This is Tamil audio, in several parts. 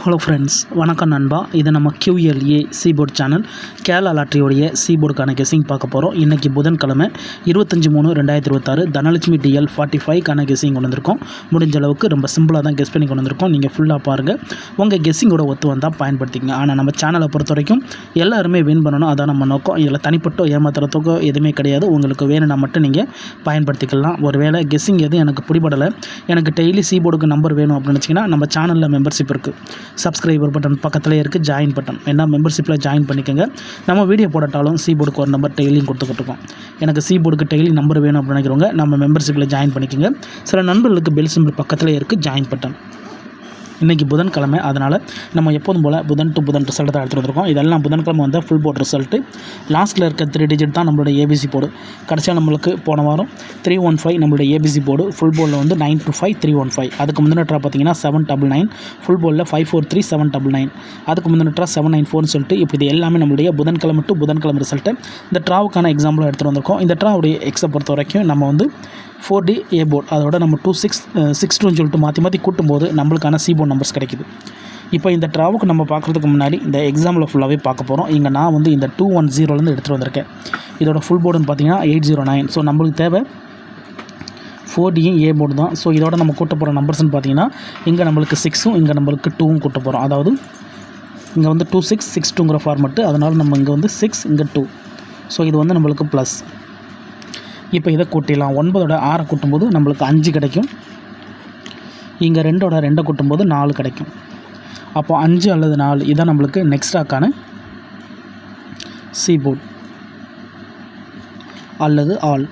ஹலோ ஃப்ரெண்ட்ஸ், வணக்கம் நண்பா. இது நம்ம QLA சீபோர்ட் சேனல் கேரளா லாட்ரியோடைய சீபோர்டுக்கான கெஸிங் பார்க்க போகிறோம். இன்றைக்கி புதன்கிழமை 25/3/2026 தனலட்சுமி DL 45க்கான கெஸிங் கொண்டு வந்திருக்கோம். முடிஞ்ச அளவுக்கு ரொம்ப சிம்பிளாக தான் கெஸ் பண்ணி கொண்டு வந்திருக்கோம். நீங்கள் ஃபுல்லாக பாருங்கள், உங்கள் கெஸ்ஸிங்கோட ஒத்து வந்தால் பயன்படுத்திக்கங்க. ஆனால் நம்ம சேனலை பொறுத்த வரைக்கும் எல்லாருமே வின் பண்ணணும், அதான் நம்ம நோக்கம். இதில் தனிப்பட்டோ ஏமாத்துறதுக்கோ எதுவுமே கிடையாது. உங்களுக்கு வேணும்னா மட்டும் நீங்கள் பயன்படுத்திக்கலாம். ஒரு வேளை கெஸ்ஸிங் எதுவும் எனக்கு பிடிபடலை, எனக்கு டெய்லி சீபோர்டுக்கு நம்பர் வேணும் அப்படின்னு வச்சிங்கன்னா நம்ம சேனலில் மெம்பர்ஷிப் இருக்குது. சப்ஸ்கிரைபர் பட்டன் பக்கத்தில் இருக்குது, ஜாயின் பட்டன் என்ன மெம்பர்ஷிப்பில் ஜாயின் பண்ணிக்கோங்க. நம்ம வீடியோ போடட்டாலும் சீபோர்டுக்கு ஒரு நம்பர் டெய்லியும் கொடுத்துக்கிட்டுருக்கோம். எனக்கு சீபோர்டுக்கு டெய்லி நம்பர் வேணும் அப்படின்னு நினைக்கிறவங்க நம்ம மெம்பர்ஷிப்பில் ஜாயின் பண்ணிக்கோங்க. சில நண்பர்களுக்கு பெல் சிம்பிள் பக்கத்தில் இருக்குது, ஜாயின் பட்டன். இன்றைக்கி புதன்கிழமை, அதனால் நம்ம எப்போதும் போல் புதன் டு புதன் ரிசல்ட் தான் எடுத்துகிட்டு வந்திருக்கோம். இதெல்லாம் புதன்கிழமை வந்த ஃபுல் போர்ட் ரிசல்ட்டு. லாஸ்ட்டில் இருக்க 3 டிஜிட் தான் நம்மளோட ஏபிசி போர்டு. கடைசியாக நம்மளுக்கு போன வாரம் 315 நம்மளோட ஏபிசி போர்டு. ஃபுல் போர்டில் வந்து 925 315. அதுக்கு முந்தின ட்ரா பார்த்தீங்கன்னா 799. ஃபுல் போர்டில் 543 799. அதுக்கு முந்தின ட்ரா 794 சொல்லிட்டு இப்போ இது எல்லாமே நம்மளுடைய புதன்கிழமை டு புதன்கிழமை ரிசல்ட்டு. இந்த ட்ராவுக்கான எக்ஸாம்பிளாக எடுத்துகிட்டு வந்திருக்கோம். இந்த ட்ராவுடைய எக்ஸை பொறுத்த வரைக்கும் நம்ம வந்து 4D A போர்டு, அதோட நம்ம 2662 சொல்லிட்டு மாற்றி கூட்டும்போது நம்மளுக்கான சி போர்டு நம்பர்ஸ் கிடைக்குது. இப்போ இந்த ட்ராவுக்கு நம்ம பார்க்குறதுக்கு முன்னாடி இந்த எக்ஸாம்பிள் ஃபுல்லாகவே பார்க்க போகிறோம். இங்கே நான் வந்து இந்த 210லேருந்து எடுத்துகிட்டு வந்திருக்கேன். இதோட ஃபுல் போர்டுன்னு பார்த்தீங்கன்னா 809. ஸோ நம்மளுக்கு தேவை 4D A போர்டு தான். ஸோ இதோட நம்ம கூட்ட போகிற நம்பர்ஸ்ன்னு பார்த்தீங்கன்னா இங்கே நம்மளுக்கு 6ம் இங்கே நம்மளுக்கு 2ம் கூட்ட போகிறோம். அதாவது இங்கே வந்து 2662ங்கிற ஃபார்மெட்டு, அதனால் நம்ம இங்கே வந்து 6 இங்கே 2. ஸோ இது வந்து நம்மளுக்கு ப்ளஸ். இப்போ இதை கூட்டிடலாம். 9ஓட 6 கூட்டும்போது நம்மளுக்கு 5 கிடைக்கும். இங்கே 2ஓட 2 கூட்டும்போது 4 கிடைக்கும். அப்போ 5 அல்லது 4 இதான் நம்மளுக்கு நெக்ஸ்டாக்கான சி போர்ட் அல்லது ஆல்.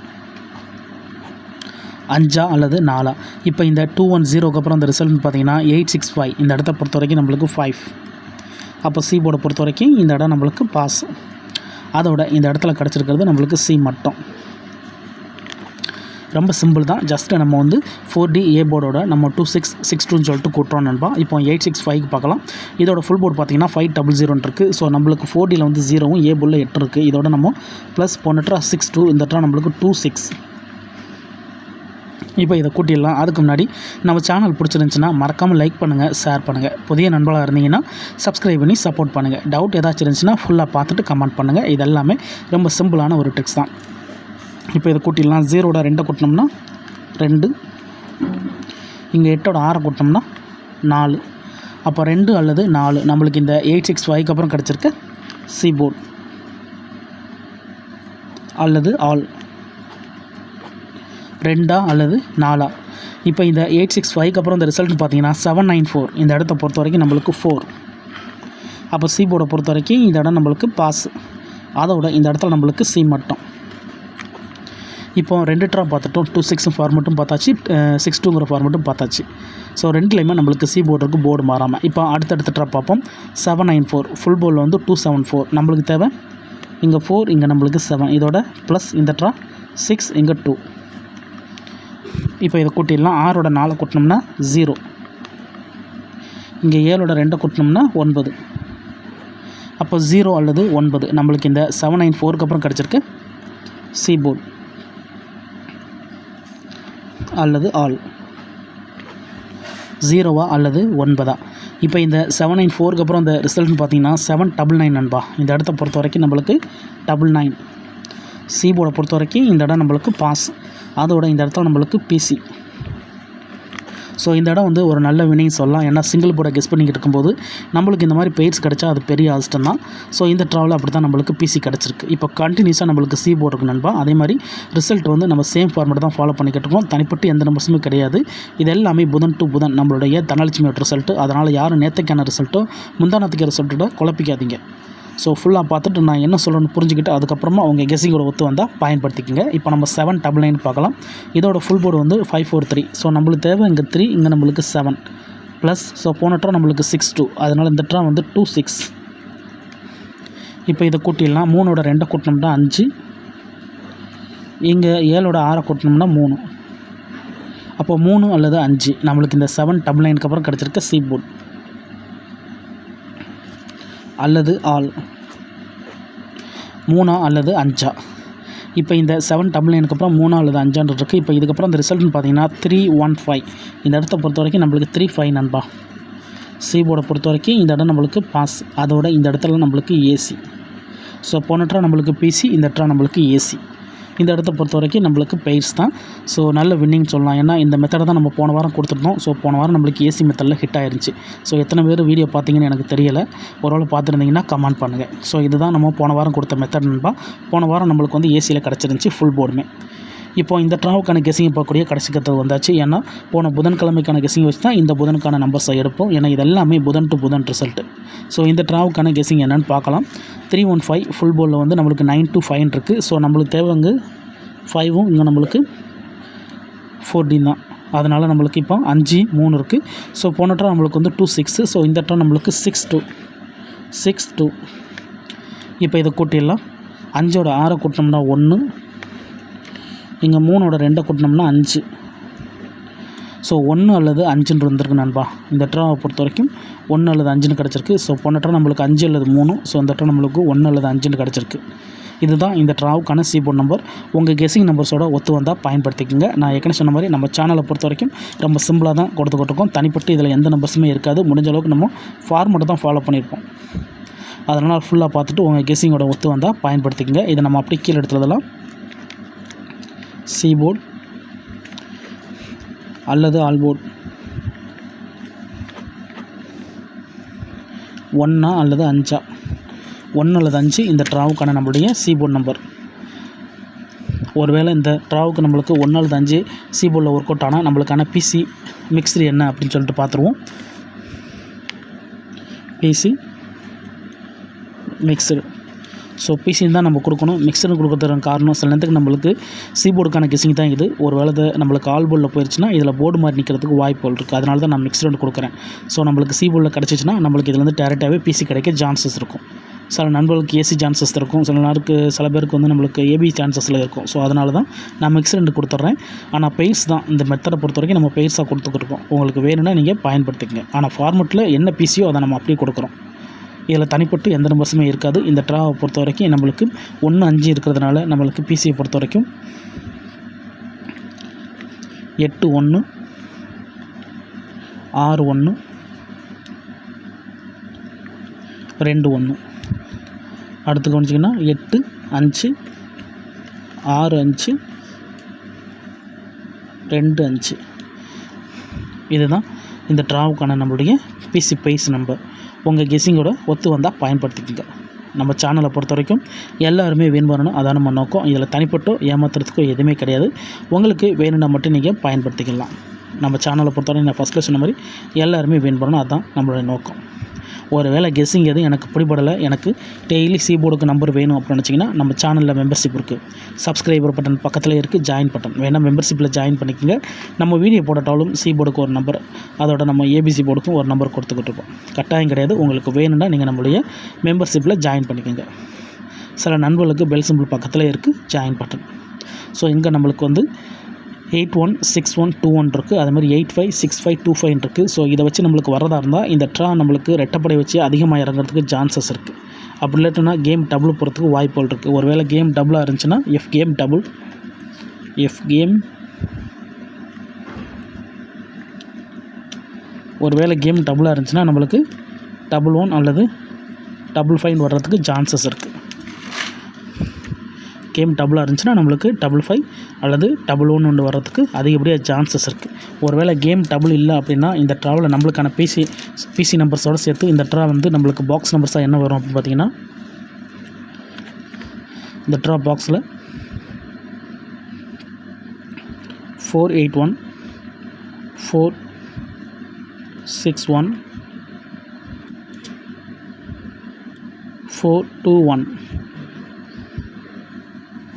5 அல்லது 4. இப்போ இந்த 210க்கு அப்புறம் இந்த ரிசல்ட்னு பார்த்தீங்கன்னா 865. இந்த இடத்த பொறுத்த வரைக்கும் நம்மளுக்கு 5. அப்போ சி போர்டை பொறுத்த வரைக்கும் இந்த இடம் நம்மளுக்கு பாஸ். அதோட இந்த இடத்துல கிடச்சிருக்கிறது நம்மளுக்கு சி மட்டும். ரொம்ப சிம்பிள் தான். ஜஸ்ட்டு நம்ம வந்து 4D A போர்டோட நம்ம 2662 சொல்லிட்டு கூட்டுறோம் நண்பா. இப்போ 865 பார்க்கலாம். இதோட ஃபுல் போர்டு பார்த்தீங்கன்னா 500 இருக்குது. ஸோ நம்மளுக்கு 4Dயில் வந்து 0வும் A போர்டில் 8 இருக்குது. இதோட நம்ம ப்ளஸ் போனட்ரா 62, இந்த ட்ரா நம்மளுக்கு 26. இப்போ இதை கூட்டிடலாம். அதுக்கு முன்னாடி நம்ம சேனல் பிடிச்சிருந்துச்சின்னா மறக்காமல் லைக் பண்ணுங்கள், ஷேர் பண்ணுங்கள். புதிய நண்பர்களாக இருந்தீங்கன்னா சப்ஸ்கிரைப் பண்ணி சப்போர்ட் பண்ணுங்கள். டவுட் ஏதாச்சும் இருந்துச்சுன்னா ஃபுல்லாக பார்த்துட்டு கமெண்ட் பண்ணுங்கள். இது எல்லாமே ரொம்ப சிம்பிளான ஒரு ட்ரிக்ஸ் தான். இப்போ இதை கூட்டிடலாம். 0ஓட 2 கூட்டினோம்னா 2, இங்கே 8ஓட 6 கூட்டினோம்னா 4. அப்போ 2 அல்லது 4 நம்மளுக்கு இந்த 865க்கு அப்புறம் கிடச்சிருக்க சி போர்ட் அல்லது ஆல். 2 அல்லது 4. இப்போ இந்த 865க்கு அப்புறம் இந்த ரிசல்ட்னு பார்த்தீங்கன்னா 794. இந்த இடத்த பொறுத்த வரைக்கும் நம்மளுக்கு 4. அப்போ சி போர்டை பொறுத்த வரைக்கும் இந்த இடம் நம்மளுக்கு பாஸ். அதோட இந்த இடத்துல நம்மளுக்கு சி மட்டும். இப்போ 2 ட்ரா பார்த்துட்டோம். 26 ஃபார்மெட்டும் பார்த்தாச்சு, 62ங்கிற ஃபார்மெட்டும் பார்த்தாச்சு. ஸோ ரெண்டுலேயுமே நம்மளுக்கு சி போர்டு இருக்குது, போர்டு மாறாமல். இப்போ அடுத்தடுத்த ட்ரா பார்ப்போம். 794 ஃபுல் போர்டில் வந்து 274. நம்மளுக்கு தேவை இங்கே 4, இங்கே நம்மளுக்கு 7. இதோட ப்ளஸ் இந்த ட்ரா 6, இங்கே 2. இப்போ இதை கூட்டிடலாம். 6ஓட 4 கூட்டினோம்னா 0. இங்கே 7ஓட 2 கூட்டினோம்னா 9. அப்போ 0 அல்லது 9 நம்மளுக்கு இந்த 794க்கு அப்புறம் கிடச்சிருக்கு சி போர்டு அல்லது ஆல். 0வா அல்லது 9. இப்போ இந்த 794க்கு அப்புறம் இந்த ரிசல்ட்னு பார்த்தீங்கன்னா 799 நண்பா. இந்த இடத்த பொறுத்த வரைக்கும் நம்மளுக்கு 99. சி போர்டை பொறுத்த வரைக்கும் இந்த இடம் நம்மளுக்கு பாஸ். அதோட இந்த இடத்துல நம்மளுக்கு பிசி. ஸோ இந்த இடம் வந்து ஒரு நல்ல வினைன்னு சொல்லலாம். ஏன்னா சிங்கிள் போர்டை கெஸ் பண்ணிக்கிட்டு இருக்கும்போது நம்மளுக்கு இந்த மாதிரி பெய்ட்ஸ் கிடச்சா அது பெரிய அதிர்ஷ்டம் தான். ஸோ இந்த ட்ராவலில் அப்படி தான் நம்மளுக்கு பிசி கிடச்சிருக்கு. இப்போ கண்டினியூஸாக நம்மளுக்கு சி போர்டு இருக்கு நண்பா. அதே மாதிரி ரிசல்ட் வந்து நம்ம சேம் ஃபார்மேட் தான் ஃபாலோ பண்ணிக்கிட்டு இருக்கோம். தனிப்பட்டு எந்த நம்பர்ஸுமே கிடையாது. இது எல்லாமே புதன் டு புதன் நம்மளுடைய தனலட்சுமியோட ரிசல்ட்டு. அதனால் யாரும் நேற்றுக்கான ரிசல்ட்டோ முந்தானத்துக்கு ரிசல்ட்டோட குழப்பிக்காதீங்க. ஸோ ஃபுல்லாக பார்த்துட்டு நான் என்ன சொல்லணும்னு புரிஞ்சுக்கிட்டு அதுக்கப்புறமா அவங்க கெஸ்ஸிங்கோட ஒத்து வந்தால் பயன்படுத்திக்கோங்க. இப்போ நம்ம 799 பார்க்கலாம். இதோட ஃபுல் போர்டு வந்து 543. ஸோ நம்மளுக்கு தேவை இங்கே 3, இங்கே நம்மளுக்கு 7 ப்ளஸ். ஸோ போன ட்ரா நம்மளுக்கு 62, அதனால் இந்த ட்ரா வந்து 26. இப்போ இதை கூட்டிடலாம். 3ஓட 2 கூட்டினோம்னா 5, இங்கே 7ஓட 6 கூட்டினோம்னா 3. அப்போ 3 அல்லது 5 நம்மளுக்கு இந்த 799க்கு அப்புறம் கிடச்சிருக்க சி போர்டு அல்லது ஆல். 3 அல்லது 5. இப்போ இந்த 799க்கு அப்புறம் 3 அல்லது 5 இருக்குது. இப்போ இதுக்கப்புறம் இந்த ரிசல்ட்னு பார்த்தீங்கன்னா 315. இந்த இடத்த பொறுத்த வரைக்கும் நம்மளுக்கு 35 நண்பா. சி போர்டை பொறுத்த வரைக்கும் இந்த இடம் நம்மளுக்கு பாஸ், அதோட இந்த இடத்துல நம்மளுக்கு ஏசி. ஸோ போன ட்ரா நம்மளுக்கு பிசி, இந்த ட்ரா நம்மளுக்கு ஏசி. இந்த இடத்த பொறுத்த வரைக்கும் நம்மளுக்கு பெய்ட்ஸ் தான். ஸோ நல்ல வின்னிங் சொல்லலாம். ஏன்னா இந்த மெத்தடை தான் நம்ம போன வாரம் கொடுத்துருந்தோம். ஸோ போன வாரம் நம்மளுக்கு ஏசி மெத்தடில் ஹிட் ஆயிருந்துச்சு. ஸோ எத்தனை பேர் வீடியோ பார்த்தீங்கன்னு எனக்கு தெரியலை. ஒருவேளை பார்த்துருந்தீங்கன்னா கமெண்ட் பண்ணுங்கள். ஸோ இதுதான் நம்ம போன வாரம் கொடுத்த மெத்தட் நண்பா. போன வாரம் நம்மளுக்கு வந்து ஏசியில் கிடச்சிருந்துச்சி ஃபுல் போர்டுமே. இப்போ இந்த ட்ராவுக்கான கெஸிங் பார்க்கக்கூடிய கடைசி கருத்து வந்தாச்சு. ஏன்னா போன புதன்கிழமைக்கான கெஸிங் வச்சு தான் இந்த புதனுக்கான நம்பர்ஸை எடுப்போம். ஏன்னா இது எல்லாமே புதன் டு புதன் ரிசல்ட்டு. ஸோ இந்த ட்ராவுக்கான கெஸிங் என்னென்னு பார்க்கலாம். 315 ஃபுல் போர்டில் வந்து நம்மளுக்கு 9 to 5 இருக்குது. ஸோ நம்மளுக்கு தேவைங்க 5ம் இங்கே நம்மளுக்கு 14 தான். அதனால் நம்மளுக்கு இப்போ 5 3 இருக்குது. ஸோ போன ட்ரா நம்மளுக்கு வந்து 2 6. ஸோ இந்த ட்ரா நம்மளுக்கு 6 2. இப்போ இதை கூட்டிடலாம். 5ஓட 6 கூட்டினோம்னா 1, இங்கே 3ஓட 2 கூட்டினோம்னா 5. ஸோ 1 அல்லது 5 வந்திருக்கு நண்பா. இந்த ட்ராவை பொறுத்த வரைக்கும் 1 அல்லது 5 கிடச்சிருக்கு. ஸோ போன ட்ரா நம்மளுக்கு 5 அல்லது 3. ஸோ இந்த ட்ரா நம்மளுக்கு 1 அல்லது 5 கிடச்சிருக்கு. இதுதான் இந்த ட்ராவுக்கான சி போர்ட் நம்பர். உங்கள் கெஸிங் நம்பர்ஸோட ஒத்து வந்தால் பயன்படுத்திக்கோங்க. நான் ஏற்கனவே சொன்ன மாதிரி நம்ம சேனலை பொறுத்த வரைக்கும் ரொம்ப சிம்பிளாக தான் கொடுத்துக்கிட்டுருக்கோம். தனிப்பட்டு இதில் எந்த நம்பர்ஸுமே இருக்காது. முடிஞ்ச அளவுக்கு நம்ம ஃபார்மெட்டை தான் ஃபாலோ பண்ணியிருப்போம். அதனால் ஃபுல்லாக பார்த்துட்டு உங்கள் கெஸிங்கோட ஒத்து வந்தால் பயன்படுத்திக்கோங்க. இதை நம்ம அப்படி கீழே எடுத்துலாம். சி போர்ட் அல்லது ஆல் போர்ட் 1 அல்லது 5. 1 அல்லது 5 இந்த ட்ராவுக்கான நம்மளுடைய சி போர்ட் நம்பர். ஒருவேளை இந்த ட்ராவுக்கு நம்மளுக்கு 1 அல்லது 5 சி போர்டில் ஒர்க் அவுட் ஆனால் நம்மளுக்கான பிசி மிக்ஸ்டு என்ன அப்படின்னு சொல்லிட்டு பார்த்துருவோம். PC mixed. ஸோ பிசின்னு தான் நம்ம கொடுக்கணும். மிக்சர்னு கொடுக்குறதுக்கான காரணம் சில நேரத்துக்கு நம்மளுக்கு சி போர்டுக்கான கெஸிங் தான் இது. ஒரு வேளை நம்மளுக்கு ஆல் போர்டில் போயிடுச்சுன்னா இதில் போர்டு மாதிரி நிற்கிறதுக்கு வாய்ப்புகள் இருக்குது. அதனால தான் நான் மிக்சர்னு கொடுக்குறேன். ஸோ நம்மளுக்கு சி போர்டில் கிடச்சிச்சின்னா நம்மளுக்கு இதில் வந்து டேரெக்டாகவே பிசி கிடைக்க சான்சஸ் இருக்கும். சில நண்பர்களுக்கு ஏசி சான்சஸ் இருக்கும். சில பேருக்கு வந்து நம்மளுக்கு ஏபி சான்சஸில் இருக்கும். ஸோ அதனால தான் நான் மிக்சர் கொடுத்துட்றேன். ஆனால் பெய்ட்ஸ் தான் இந்த மெத்தடை பொறுத்த வரைக்கும் நம்ம பெய்ட்ஸாக கொடுத்துக்கிருக்கோம். உங்களுக்கு வேணும்னா நீங்கள் பயன்படுத்திக்கங்க. ஆனால் ஃபார்மெட்டில் என்ன பிசியோ அதை நம்ம அப்படியே கொடுக்குறோம். இதில் தனிப்பட்டு எந்த நம்பர்ஸுமே இருக்காது. இந்த ட்ராவை பொறுத்த வரைக்கும் நம்மளுக்கு 1 5 இருக்கிறதுனால நம்மளுக்கு பிசியை பொறுத்த வரைக்கும் 8 1 6 1 2 1. அடுத்து கவனிச்சிங்கன்னா 8 5 6 5 2 5. இதுதான் இந்த ட்ராவுக்கான நம்மளுடைய பிசி பெய்ஸ் நம்பர். உங்கள் கெஸிங்கோட ஒத்து வந்தால் பயன்படுத்திக்கோங்க. நம்ம சேனலை பொறுத்த வரைக்கும் எல்லாருமே வின் பண்ணணும். அதான் நம்ம நோக்கம். இதில் தனிப்பட்டோ ஏமாத்துறதுக்கோ எதுவுமே கிடையாது. உங்களுக்கு வேணும்னா மட்டும் நீங்கள் பயன்படுத்திக்கலாம். நம்ம சேனலை பொறுத்தவரைக்கும் நான் ஃபஸ்ட்டில் சொன்ன மாதிரி எல்லாருமே வின் பண்ணணும். அதுதான் நம்மளுடைய நோக்கம். ஒரு வேளை கெஸ்ஸிங் எதுவும் எனக்கு பிடிபடலை, எனக்கு டெய்லி சி போர்டுக்கு நம்பர் வேணும் அப்படின்னு நினச்சிங்கன்னா நம்ம சேனலில் மெம்பர்ஷிப் இருக்குது. சப்ஸ்கிரைபர் பட்டன் பக்கத்தில் இருக்குது, ஜாயின் பட்டன் வேணால் மெம்பர்ஷிப்பில் ஜாயின் பண்ணிக்கோங்க. நம்ம வீடியோ போட்டாலும் சி போர்டுக்கு ஒரு நம்பர், அதோட நம்ம ஏபிசி போர்டுக்கும் ஒரு நம்பர் கொடுத்துக்கிட்டு இருக்கோம். கட்டாயம் கிடையாது. உங்களுக்கு வேணும்னா நீங்கள் நம்மளுடைய மெம்பர்ஷிப்பில் ஜாயின் பண்ணிக்கோங்க. சில நண்பர்களுக்கு பெல் சிம்பிள் பக்கத்தில் இருக்குது, ஜாயின் பட்டன். ஸோ இங்கே நம்மளுக்கு வந்து 816121 இருக்குது. அதுமாதிரி 856525 இருக்குது. ஸோ இதை வச்சு நம்மளுக்கு வரதாக இருந்தால் இந்த ட்ரா நம்மளுக்கு ரெட்டப்படை வச்சு அதிகமாக இறங்குறதுக்கு சான்சஸ் இருக்குது. அப்படி இல்லாட்டினா கேம் டபுள் போகிறதுக்கு வாய்ப்புகள் இருக்குது. ஒரு வேளை கேம் டபுளாக இருந்துச்சுன்னா எஃப் கேம் ஒரு வேளை கேம் டபுளாக இருந்துச்சுன்னா நம்மளுக்கு 1 அல்லது 5 வர்றதுக்கு சான்சஸ் இருக்குது. கேம் டபுளாக இருந்துச்சுன்னா நம்மளுக்கு 5 அல்லது 1 வர்றதுக்கு அதிகப்படியாக சான்சஸ் இருக்குது. ஒருவேளை கேம் டபுள் இல்லை அப்படின்னா இந்த ட்ராவில் நம்மளுக்கான பிசி நம்பர்ஸோடு சேர்த்து இந்த ட்ரா வந்து நம்மளுக்கு பாக்ஸ் நம்பர்ஸாக என்ன வரும் அப்படின்னு பார்த்தீங்கன்னா, இந்த ட்ரா பாக்ஸில் 481 461 421,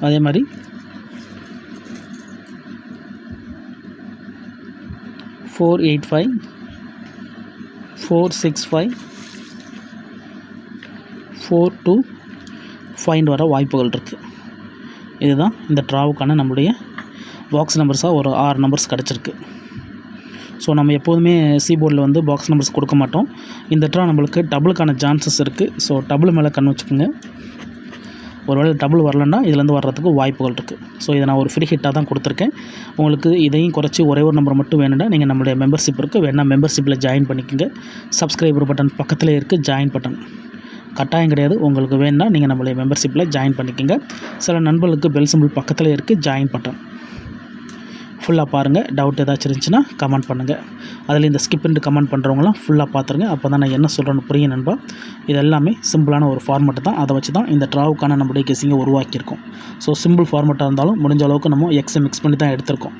அதே மாதிரி 485 465 425 வர வாய்ப்புகள் இருக்குது. இதுதான் இந்த ட்ராவுக்கான நம்மளுடைய பாக்ஸ் நம்பர்ஸாக ஒரு 6 நம்பர்ஸ் கிடச்சிருக்கு. ஸோ நம்ம எப்போதுமே சி போர்டில் வந்து பாக்ஸ் நம்பர்ஸ் கொடுக்க மாட்டோம். இந்த ட்ரா நம்மளுக்கு டபுளுக்கான சான்சஸ் இருக்குது. ஸோ டபுள் மேலே கண் வச்சுக்கோங்க. ஒருவேளை டபுள் வரலன்னா இதுலேருந்து வர்றதுக்கு வாய்ப்புகள் இருக்குது. ஸோ இதை நான் ஒரு ஃப்ரீ ஹிட்டாக தான் கொடுத்துருக்கேன். உங்களுக்கு இதையும் குறைச்சி ஒரே ஒரு நம்பர் மட்டும் வேணும்னா நீங்கள் நம்மளுடைய மெம்பர்ஷிப் இருக்குது, வேணால் மெம்பர்ஷிப்பில் ஜாயின் பண்ணிக்கோங்க. சப்ஸ்கிரைபர் பட்டன் பக்கத்தில் இருக்குது, ஜாயின் பட்டன் கட்டாயம் கிடையாது. உங்களுக்கு வேணும்னா நீங்கள் நம்மளுடைய மெம்பர்ஷிப்பில் ஜாயின் பண்ணிக்கோங்க. சில நண்பர்களுக்கு பெல் சிம்பிள் பக்கத்தில் இருக்குது, ஜாயின் பட்டன் ஃபுல்லாக பாருங்கள். டவுட் ஏதாச்சும் இருந்துச்சுன்னா கமெண்ட் பண்ணுங்கள். அதில் இந்த ஸ்கிப்ன்ட்டு கமெண்ட் பண்ணுறவங்களாம் ஃபுல்லாக பார்த்துருங்க. அப்போ தான் நான் என்ன சொல்கிறேன்னு புரியும் நண்பா. இது எல்லாமே சிம்பிளான ஒரு ஃபார்மெட்டு தான். அதை வச்சு தான் இந்த ட்ராவுக்கான நம்முடைய கெஸிங்கை உருவாக்கியிருக்கோம். ஸோ சிம்பிள் ஃபார்மெட்டாக இருந்தாலும் முடிஞ்ச அளவுக்கு நம்ம எக்ஸை மிக்ஸ் பண்ணி தான் எடுத்திருக்கோம்.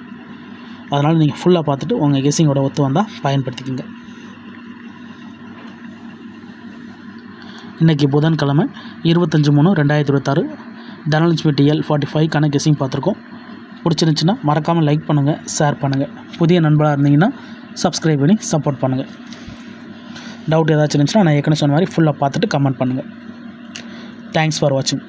அதனால் நீங்கள் ஃபுல்லாக பார்த்துட்டு உங்கள் கெஸிங்கோட ஒத்து வந்தால் பயன்படுத்திக்கோங்க. இன்றைக்கி புதன்கிழமை 25/3/2026 தனலட்சுமி டிஎல் 45க்கான கெஸிங் பார்த்துருக்கோம். பிடிச்சிருந்துச்சின்னா மறக்காமல் லைக் பண்ணுங்கள், ஷேர் பண்ணுங்கள். புதிய நண்பராக இருந்தீங்கன்னா சப்ஸ்கிரைப் பண்ணி சப்போர்ட் பண்ணுங்கள். டவுட் ஏதாச்சும் இருந்துச்சுன்னா நான் ஏற்கனவே சொன்ன மாதிரி ஃபுல்லாக பார்த்துட்டு கமெண்ட் பண்ணுங்கள். தேங்க்ஸ் ஃபார் வாட்சிங்.